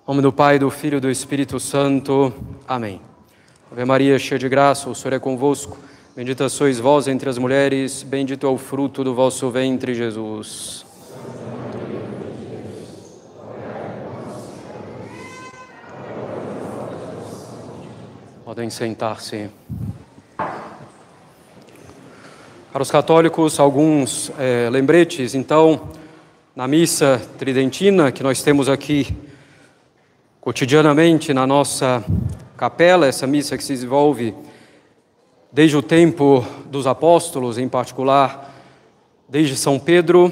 Em nome do Pai, do Filho e do Espírito Santo. Amém. Ave Maria, cheia de graça, o Senhor é convosco. Bendita sois vós entre as mulheres, bendito é o fruto do vosso ventre, Jesus. Podem sentar-se. Para os católicos, alguns lembretes. Então, na missa tridentina que nós temos aqui cotidianamente na nossa capela, essa missa que se desenvolve desde o tempo dos apóstolos, em particular desde São Pedro.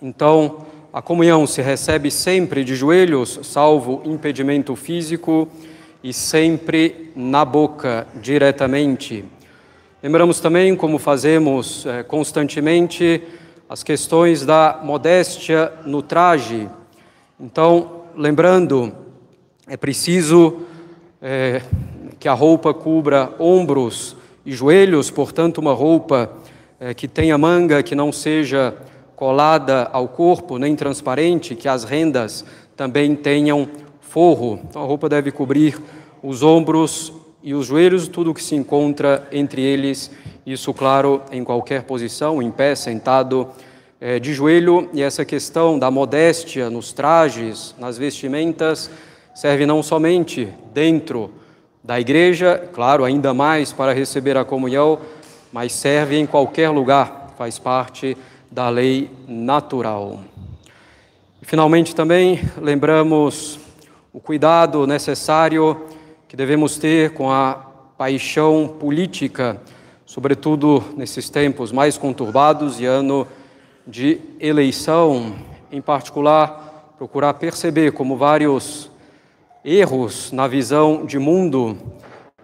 Então, a comunhão se recebe sempre de joelhos, salvo impedimento físico, e sempre na boca, diretamente. Lembramos também, como fazemos constantemente, as questões da modéstia no traje. Então, lembrando, é preciso que a roupa cubra ombros e joelhos, portanto, uma roupa que tenha manga, que não seja colada ao corpo, nem transparente, que as rendas também tenham forro. Então, a roupa deve cobrir os ombros e os joelhos, tudo o que se encontra entre eles, isso, claro, em qualquer posição, em pé, sentado, de joelho. E essa questão da modéstia nos trajes, nas vestimentas, serve não somente dentro da igreja, claro, ainda mais para receber a comunhão, mas serve em qualquer lugar, faz parte da lei natural. E, finalmente, também lembramos o cuidado necessário que devemos ter com a paixão política, sobretudo nesses tempos mais conturbados e ano de eleição, em particular, procurar perceber como vários erros na visão de mundo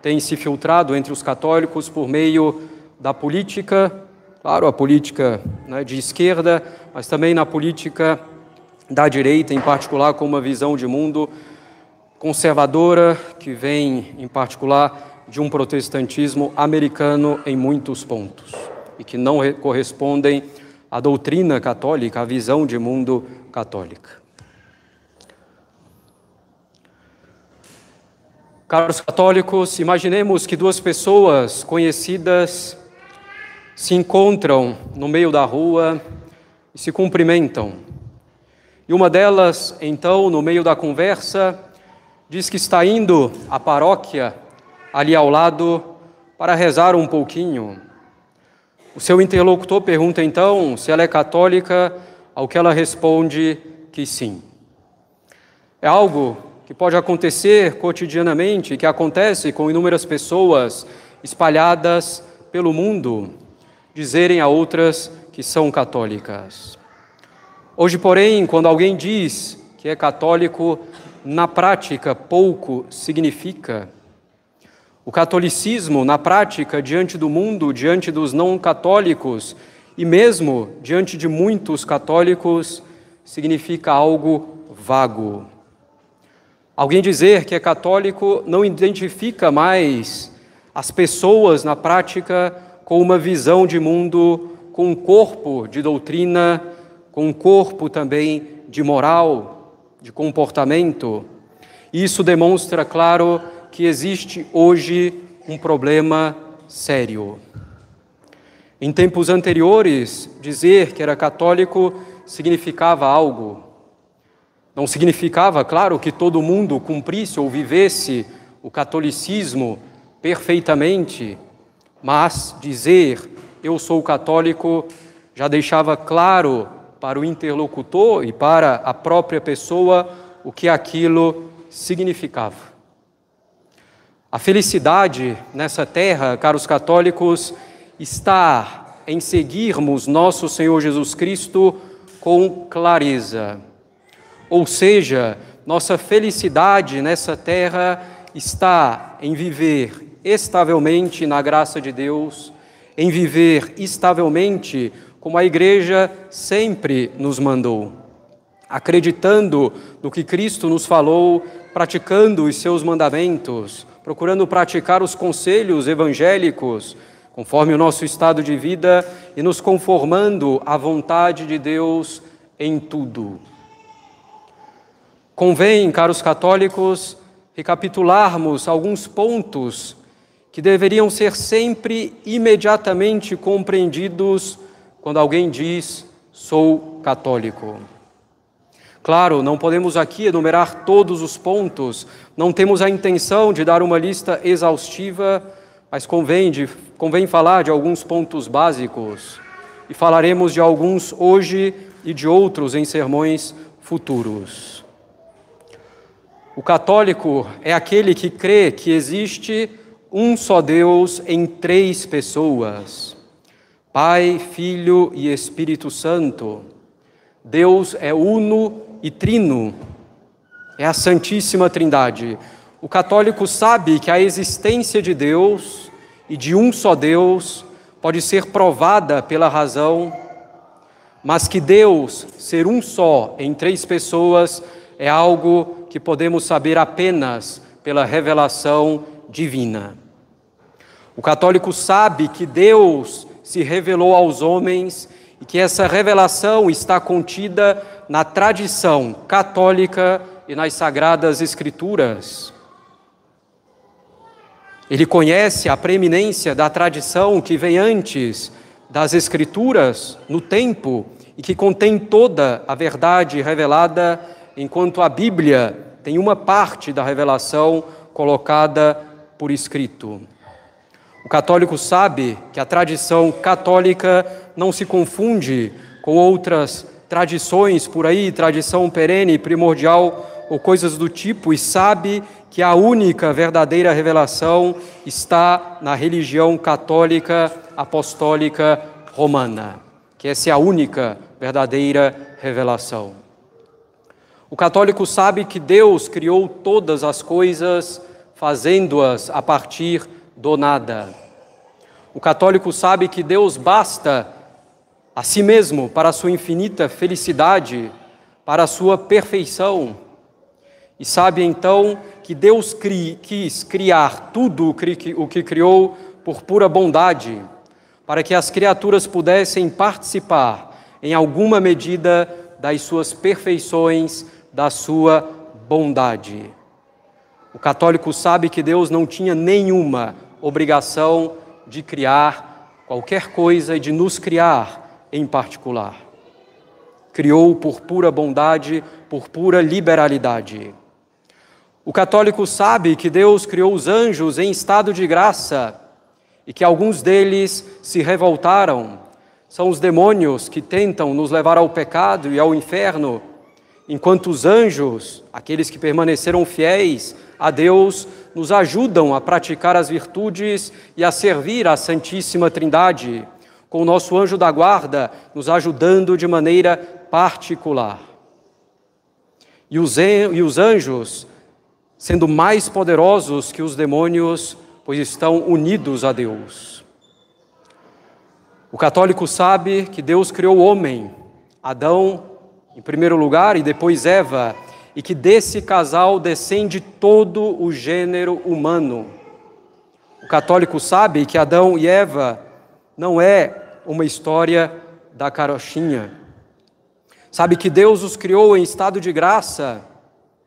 têm se filtrado entre os católicos por meio da política, claro, a política de esquerda, mas também na política da direita, em particular com uma visão de mundo conservadora, que vem, em particular, de um protestantismo americano em muitos pontos, e que não correspondem à doutrina católica, à visão de mundo católica. Caros católicos, imaginemos que duas pessoas conhecidas se encontram no meio da rua e se cumprimentam. E uma delas, então, no meio da conversa, diz que está indo à paróquia, ali ao lado, para rezar um pouquinho. O seu interlocutor pergunta, então, se ela é católica, ao que ela responde que sim. É algo que pode acontecer cotidianamente, que acontece com inúmeras pessoas espalhadas pelo mundo, dizerem a outras que são católicas. Hoje, porém, quando alguém diz que é católico, na prática pouco significa. O catolicismo, na prática, diante do mundo, diante dos não católicos e mesmo diante de muitos católicos, significa algo vago. Alguém dizer que é católico não identifica mais as pessoas na prática com uma visão de mundo, com um corpo de doutrina, com um corpo também de moral, de comportamento. Isso demonstra, claro, que existe hoje um problema sério. Em tempos anteriores, dizer que era católico significava algo. Não significava, claro, que todo mundo cumprisse ou vivesse o catolicismo perfeitamente, mas dizer eu sou católico já deixava claro para o interlocutor e para a própria pessoa o que aquilo significava. A felicidade nessa terra, caros católicos, está em seguirmos nosso Senhor Jesus Cristo com clareza. Ou seja, nossa felicidade nessa terra está em viver estavelmente na graça de Deus, em viver estavelmente como a Igreja sempre nos mandou, acreditando no que Cristo nos falou, praticando os seus mandamentos, procurando praticar os conselhos evangélicos, conforme o nosso estado de vida e nos conformando à vontade de Deus em tudo. convém, caros católicos, recapitularmos alguns pontos que deveriam ser sempre imediatamente compreendidos quando alguém diz sou católico. Claro, não podemos aqui enumerar todos os pontos, não temos a intenção de dar uma lista exaustiva, mas convém falar de alguns pontos básicos e falaremos de alguns hoje e de outros em sermões futuros. O católico é aquele que crê que existe um só Deus em três pessoas, Pai, Filho e Espírito Santo. Deus é uno e trino, é a Santíssima Trindade. O católico sabe que a existência de Deus e de um só Deus pode ser provada pela razão, mas que Deus, ser um só em três pessoas, é algo que podemos saber apenas pela revelação divina. O católico sabe que Deus se revelou aos homens e que essa revelação está contida na tradição católica e nas Sagradas Escrituras. Ele conhece a preeminência da tradição que vem antes das Escrituras no tempo e que contém toda a verdade revelada, enquanto a Bíblia tem uma parte da revelação colocada por escrito. O católico sabe que a tradição católica não se confunde com outras tradições por aí, tradição perene, primordial ou coisas do tipo, e sabe que a única verdadeira revelação está na religião católica apostólica romana, que essa é a única verdadeira revelação. O católico sabe que Deus criou todas as coisas, fazendo-as a partir do nada. O católico sabe que Deus basta a si mesmo para a sua infinita felicidade, para a sua perfeição. E sabe então que Deus quis criar tudo o que criou por pura bondade, para que as criaturas pudessem participar em alguma medida das suas perfeições, da sua bondade. O católico sabe que Deus não tinha nenhuma obrigação de criar qualquer coisa e de nos criar em particular. Criou por pura bondade, por pura liberalidade. O católico sabe que Deus criou os anjos em estado de graça e que alguns deles se revoltaram. São os demônios que tentam nos levar ao pecado e ao inferno, enquanto os anjos, aqueles que permaneceram fiéis a Deus, nos ajudam a praticar as virtudes e a servir a Santíssima Trindade, com o nosso anjo da guarda nos ajudando de maneira particular. E os anjos, sendo mais poderosos que os demônios, pois estão unidos a Deus. O católico sabe que Deus criou o homem, Adão em primeiro lugar e depois Eva, e que desse casal descende todo o gênero humano. O católico sabe que Adão e Eva não é uma história da carochinha. Sabe que Deus os criou em estado de graça,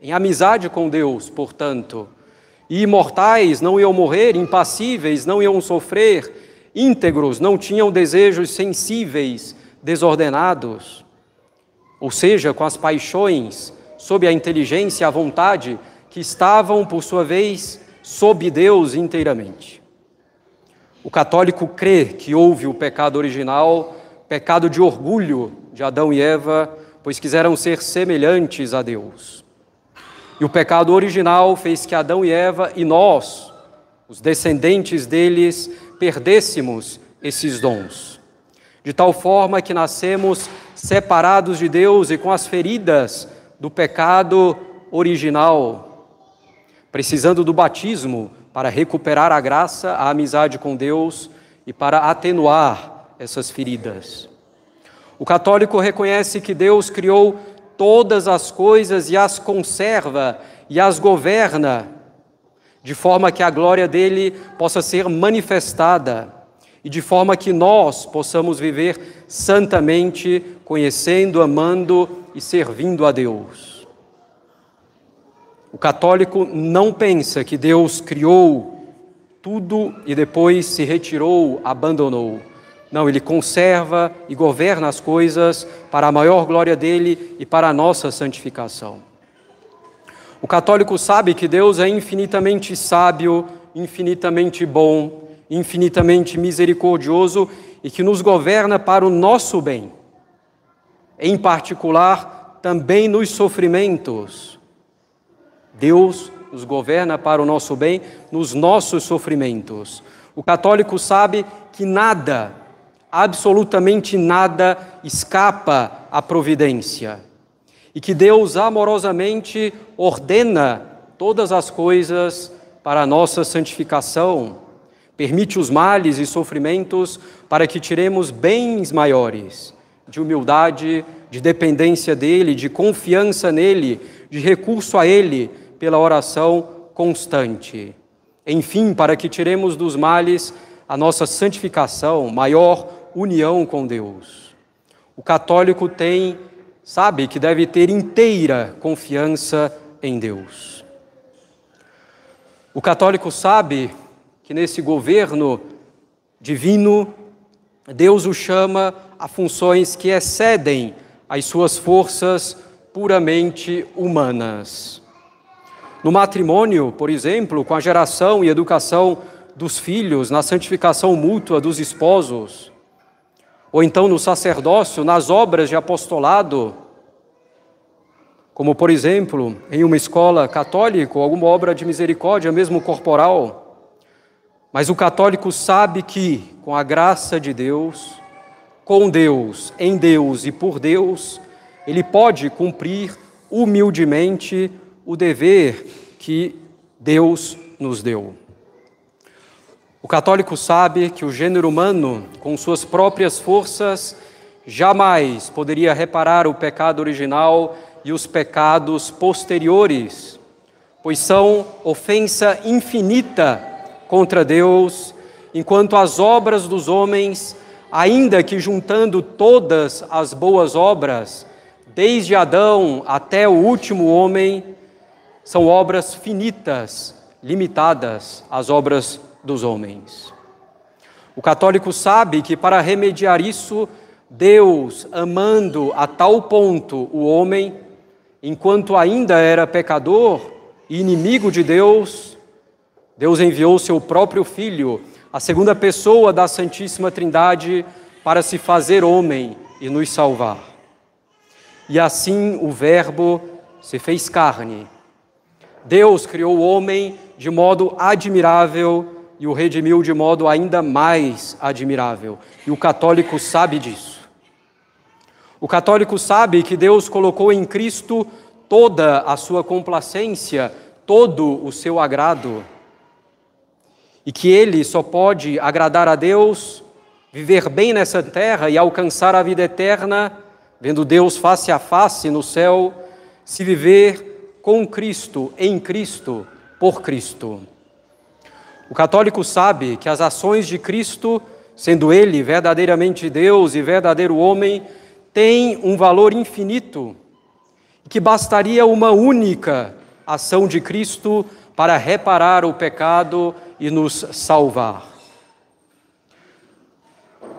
em amizade com Deus, portanto, e imortais, não iam morrer, impassíveis, não iam sofrer, íntegros, não tinham desejos sensíveis, desordenados, ou seja, com as paixões, sob a inteligência e a vontade, que estavam, por sua vez, sob Deus inteiramente. O católico crê que houve o pecado original, pecado de orgulho de Adão e Eva, pois quiseram ser semelhantes a Deus. E o pecado original fez que Adão e Eva e nós, os descendentes deles, perdêssemos esses dons. De tal forma que nascemos separados de Deus e com as feridas do pecado original, precisando do batismo para recuperar a graça, a amizade com Deus e para atenuar essas feridas. O católico reconhece que Deus criou todas as coisas e as conserva e as governa, de forma que a glória dele possa ser manifestada e de forma que nós possamos viver santamente, conhecendo, amando e servindo a Deus. O católico não pensa que Deus criou tudo e depois se retirou, abandonou. Não, ele conserva e governa as coisas para a maior glória dele e para a nossa santificação. O católico sabe que Deus é infinitamente sábio, infinitamente bom, infinitamente misericordioso e que nos governa para o nosso bem. Em particular, também nos sofrimentos. Deus nos governa para o nosso bem nos nossos sofrimentos. O católico sabe que nada, absolutamente nada, escapa à providência. E que Deus amorosamente ordena todas as coisas para a nossa santificação. Permite os males e sofrimentos para que tiremos bens maiores, de humildade, de dependência dEle, de confiança nele, de recurso a Ele pela oração constante. Enfim, para que tiremos dos males a nossa santificação, maior união com Deus. O católico sabe que deve ter inteira confiança em Deus. O católico sabe que nesse governo divino, Deus o chama a funções que excedem as suas forças puramente humanas. No matrimônio, por exemplo, com a geração e educação dos filhos, na santificação mútua dos esposos, ou então no sacerdócio, nas obras de apostolado, como, por exemplo, em uma escola católica, ou alguma obra de misericórdia, mesmo corporal. Mas o católico sabe que, com a graça de Deus, com Deus, em Deus e por Deus, ele pode cumprir humildemente o dever que Deus nos deu. O católico sabe que o gênero humano, com suas próprias forças, jamais poderia reparar o pecado original e os pecados posteriores, pois são ofensa infinita contra Deus, enquanto as obras dos homens, ainda que juntando todas as boas obras, desde Adão até o último homem, são obras finitas, limitadas às obras dos homens. O católico sabe que para remediar isso, Deus, amando a tal ponto o homem, enquanto ainda era pecador e inimigo de Deus, Deus enviou seu próprio Filho, a segunda pessoa da Santíssima Trindade, para se fazer homem e nos salvar. E assim o Verbo se fez carne. Deus criou o homem de modo admirável e o redimiu de modo ainda mais admirável. E o católico sabe disso. O católico sabe que Deus colocou em Cristo toda a sua complacência, todo o seu agrado. E que ele só pode agradar a Deus, viver bem nessa terra e alcançar a vida eterna, vendo Deus face a face no céu, se viver com Cristo, em Cristo, por Cristo. O católico sabe que as ações de Cristo, sendo Ele verdadeiramente Deus e verdadeiro homem, têm um valor infinito, e que bastaria uma única ação de Cristo para reparar o pecado e nos salvar.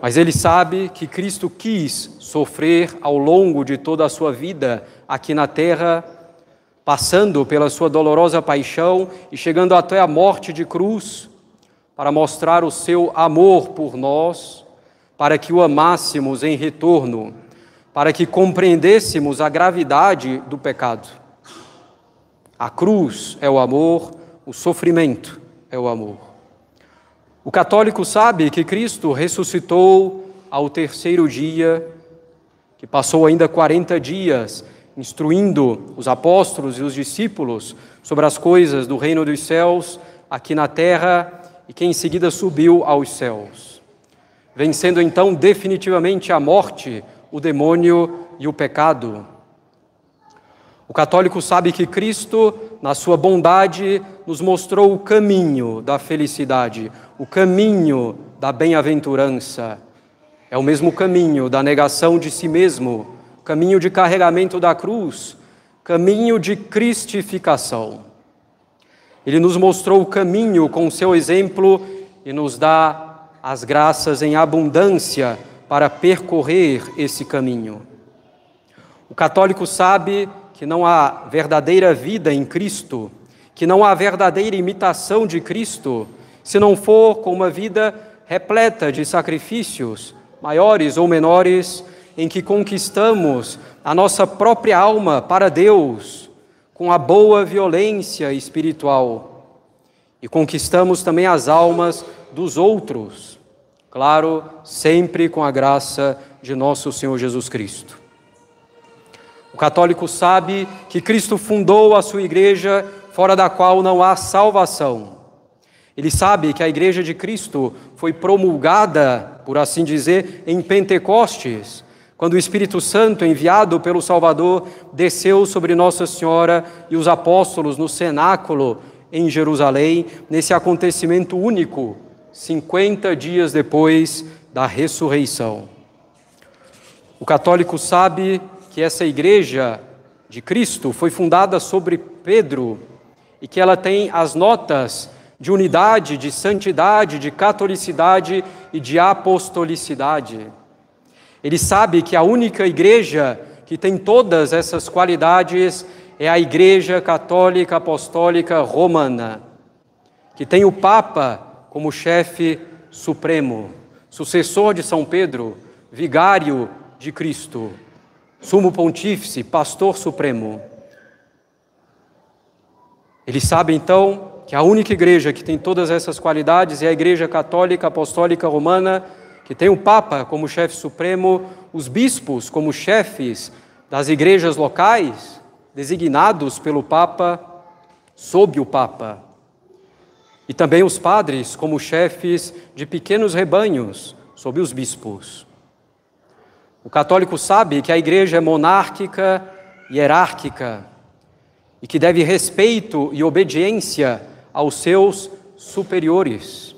Mas ele sabe que Cristo quis sofrer ao longo de toda a sua vida aqui na terra, passando pela sua dolorosa paixão e chegando até a morte de cruz, para mostrar o seu amor por nós, para que o amássemos em retorno, para que compreendêssemos a gravidade do pecado. A cruz é o amor, o sofrimento é o amor. O católico sabe que Cristo ressuscitou ao terceiro dia, que passou ainda 40 dias instruindo os apóstolos e os discípulos sobre as coisas do reino dos céus aqui na terra e que em seguida subiu aos céus, vencendo então definitivamente a morte, o demônio e o pecado. O católico sabe que Cristo, na sua bondade, nos mostrou o caminho da felicidade, o caminho da bem-aventurança. É o mesmo caminho da negação de si mesmo, o caminho de carregamento da cruz, caminho de cristificação. Ele nos mostrou o caminho com o seu exemplo e nos dá as graças em abundância para percorrer esse caminho. O católico sabe que não há verdadeira vida em Cristo, que não há verdadeira imitação de Cristo, se não for com uma vida repleta de sacrifícios, maiores ou menores, em que conquistamos a nossa própria alma para Deus, com a boa violência espiritual, e conquistamos também as almas dos outros, claro, sempre com a graça de nosso Senhor Jesus Cristo. O católico sabe que Cristo fundou a sua igreja, fora da qual não há salvação. Ele sabe que a igreja de Cristo foi promulgada, por assim dizer, em Pentecostes, quando o Espírito Santo, enviado pelo Salvador, desceu sobre Nossa Senhora e os apóstolos no cenáculo em Jerusalém, nesse acontecimento único, 50 dias depois da ressurreição. O católico sabe que essa igreja de Cristo foi fundada sobre Pedro e que ela tem as notas de unidade, de santidade, de catolicidade e de apostolicidade. Ele sabe que a única igreja que tem todas essas qualidades é a Igreja Católica Apostólica Romana, que tem o Papa como chefe supremo, sucessor de São Pedro, vigário de Cristo, sumo pontífice, pastor supremo. Ele sabe então que a única igreja que tem todas essas qualidades é a Igreja Católica Apostólica Romana, que tem o Papa como chefe supremo, os bispos como chefes das igrejas locais, designados pelo Papa, sob o Papa, e também os padres como chefes de pequenos rebanhos, sob os bispos. O católico sabe que a igreja é monárquica e hierárquica e que deve respeito e obediência aos seus superiores.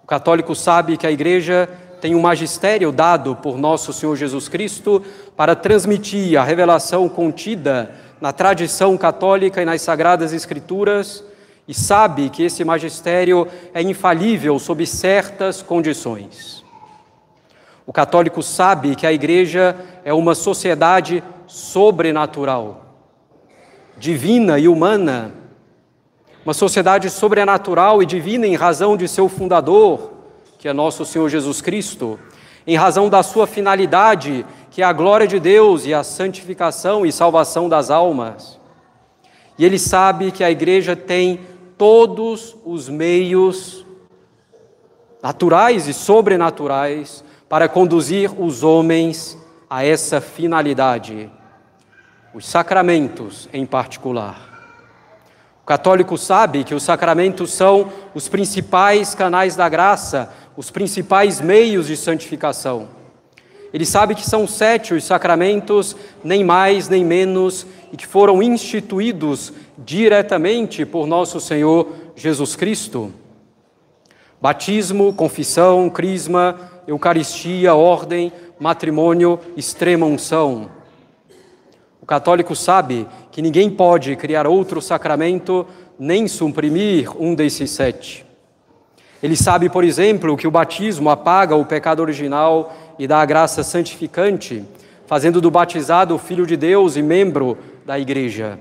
O católico sabe que a igreja tem um magistério dado por nosso Senhor Jesus Cristo para transmitir a revelação contida na tradição católica e nas Sagradas Escrituras e sabe que esse magistério é infalível sob certas condições. O católico sabe que a igreja é uma sociedade sobrenatural, divina e humana, uma sociedade sobrenatural e divina em razão de seu fundador, que é nosso Senhor Jesus Cristo, em razão da sua finalidade, que é a glória de Deus e a santificação e salvação das almas. E ele sabe que a igreja tem todos os meios naturais e sobrenaturais para conduzir os homens a essa finalidade, os sacramentos em particular. O católico sabe que os sacramentos são os principais canais da graça, os principais meios de santificação. Ele sabe que são 7 os sacramentos, nem mais nem menos, e que foram instituídos diretamente por nosso Senhor Jesus Cristo. Batismo, confissão, crisma, Eucaristia, ordem, matrimônio, extrema unção. O católico sabe que ninguém pode criar outro sacramento nem suprimir um desses 7. Ele sabe, por exemplo, que o batismo apaga o pecado original e dá a graça santificante, fazendo do batizado filho de Deus e membro da igreja.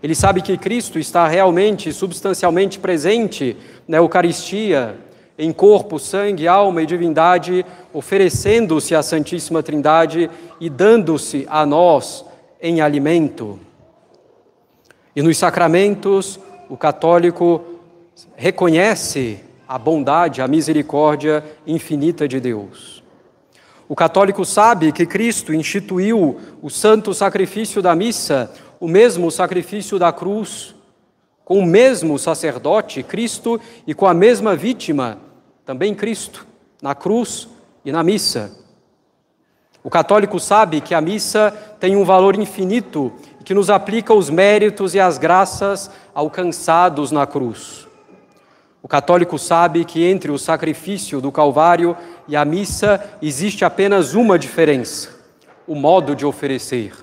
Ele sabe que Cristo está realmente, substancialmente presente na Eucaristia, em corpo, sangue, alma e divindade, oferecendo-se à Santíssima Trindade e dando-se a nós em alimento. E nos sacramentos, o católico reconhece a bondade, a misericórdia infinita de Deus. O católico sabe que Cristo instituiu o santo sacrifício da missa, o mesmo sacrifício da cruz, com o mesmo sacerdote, Cristo, e com a mesma vítima, também Cristo, na cruz e na missa. O católico sabe que a missa tem um valor infinito, que nos aplica os méritos e as graças alcançados na cruz. O católico sabe que entre o sacrifício do Calvário e a missa existe apenas uma diferença: o modo de oferecer.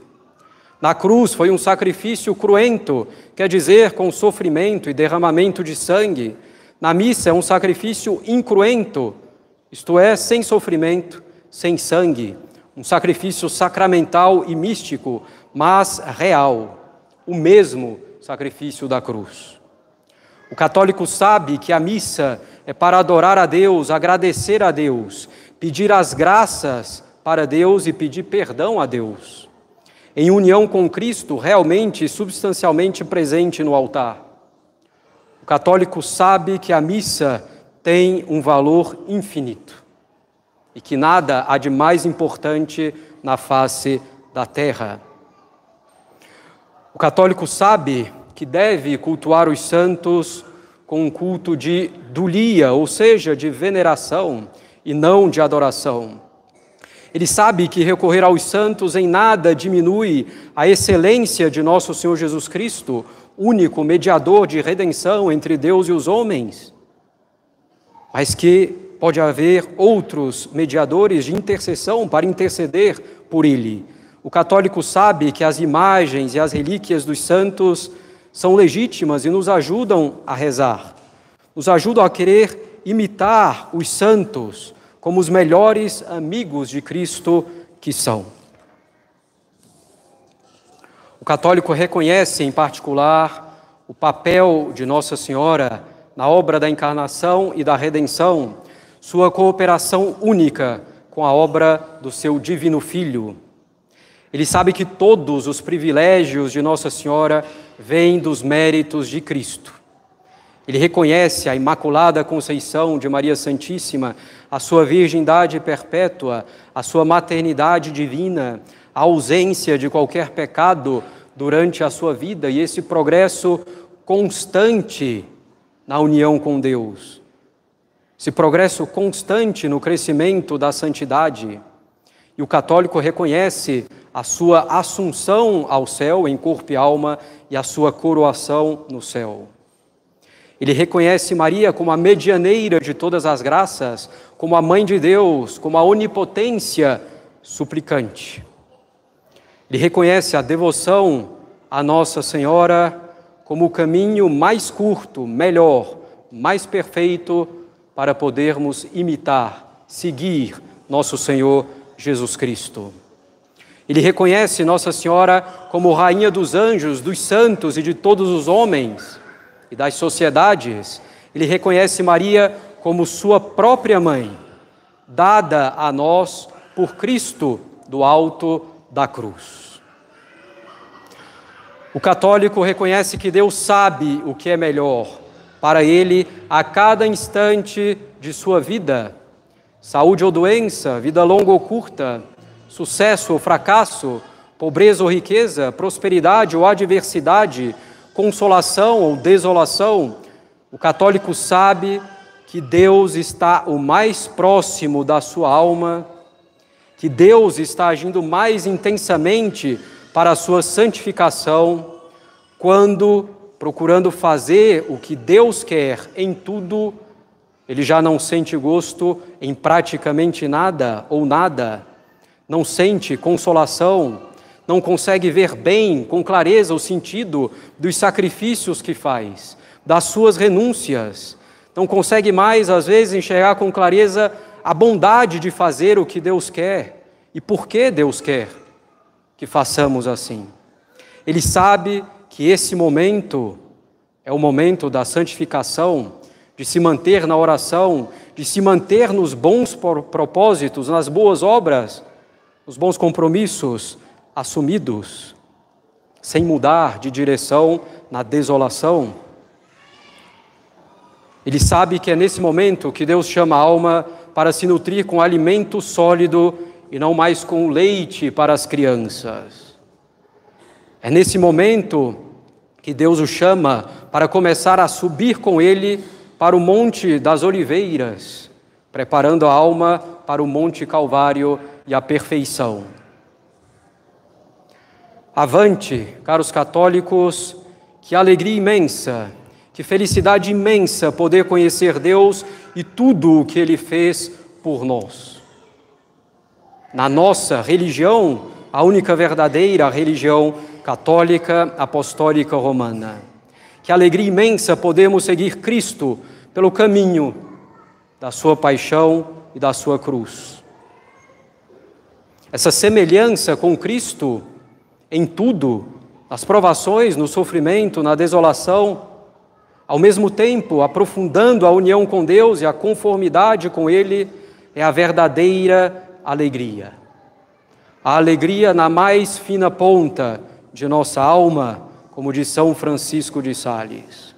Na cruz foi um sacrifício cruento, quer dizer, com sofrimento e derramamento de sangue. Na missa é um sacrifício incruento, isto é, sem sofrimento, sem sangue. Um sacrifício sacramental e místico, mas real. O mesmo sacrifício da cruz. O católico sabe que a missa é para adorar a Deus, agradecer a Deus, pedir as graças para Deus e pedir perdão a Deus. Em união com Cristo, realmente e substancialmente presente no altar. O católico sabe que a missa tem um valor infinito e que nada há de mais importante na face da terra. O católico sabe que deve cultuar os santos com um culto de dulia, ou seja, de veneração e não de adoração. Ele sabe que recorrer aos santos em nada diminui a excelência de nosso Senhor Jesus Cristo, único mediador de redenção entre Deus e os homens, mas que pode haver outros mediadores de intercessão para interceder por ele. O católico sabe que as imagens e as relíquias dos santos são legítimas e nos ajudam a rezar, nos ajudam a querer imitar os santos como os melhores amigos de Cristo que são. O católico reconhece, em particular, o papel de Nossa Senhora na obra da encarnação e da redenção, sua cooperação única com a obra do seu divino Filho. Ele sabe que todos os privilégios de Nossa Senhora vêm dos méritos de Cristo. Ele reconhece a Imaculada Conceição de Maria Santíssima, a sua virgindade perpétua, a sua maternidade divina, a ausência de qualquer pecado durante a sua vida e esse progresso constante na união com Deus. Esse progresso constante no crescimento da santidade. E o católico reconhece a sua assunção ao céu em corpo e alma e a sua coroação no céu. Ele reconhece Maria como a medianeira de todas as graças, como a Mãe de Deus, como a onipotência suplicante. Ele reconhece a devoção a Nossa Senhora como o caminho mais curto, melhor, mais perfeito para podermos imitar, seguir nosso Senhor Jesus Cristo. Ele reconhece Nossa Senhora como Rainha dos anjos, dos santos e de todos os homens e das sociedades. Ele reconhece Maria como sua própria mãe, dada a nós por Cristo do alto da cruz. O católico reconhece que Deus sabe o que é melhor para ele a cada instante de sua vida, saúde ou doença, vida longa ou curta, sucesso ou fracasso, pobreza ou riqueza, prosperidade ou adversidade, consolação ou desolação. O católico sabe que Deus está o mais próximo da sua alma, que Deus está agindo mais intensamente para a sua santificação, quando, procurando fazer o que Deus quer em tudo, ele já não sente gosto em praticamente nada ou nada, não sente consolação, não consegue ver bem, com clareza, o sentido dos sacrifícios que faz, das suas renúncias, não consegue mais, às vezes, enxergar com clareza a bondade de fazer o que Deus quer e por que Deus quer que façamos assim. Ele sabe que esse momento é o momento da santificação, de se manter na oração, de se manter nos bons propósitos, nas boas obras, nos bons compromissos assumidos, sem mudar de direção na desolação. Ele sabe que é nesse momento que Deus chama a alma para se nutrir com alimento sólido e não mais com leite para as crianças. É nesse momento que Deus o chama para começar a subir com ele para o Monte das Oliveiras, preparando a alma para o Monte Calvário e a perfeição. Avante, caros católicos, que alegria imensa, que felicidade imensa poder conhecer Deus e tudo o que Ele fez por nós. Na nossa religião, a única verdadeira religião católica apostólica romana. Que alegria imensa podemos seguir Cristo pelo caminho da sua paixão e da sua cruz. Essa semelhança com Cristo em tudo, nas provações, no sofrimento, na desolação, ao mesmo tempo aprofundando a união com Deus e a conformidade com Ele, é a verdadeira alegria. A alegria na mais fina ponta de nossa alma, como diz São Francisco de Sales.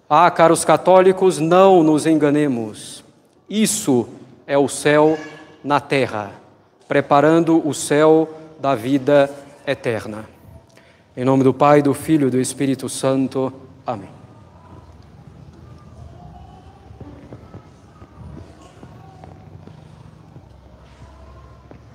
Ah, caros católicos, não nos enganemos. Isso é o céu na terra, preparando o céu da vida eterna. Em nome do Pai, do Filho e do Espírito Santo. Amém.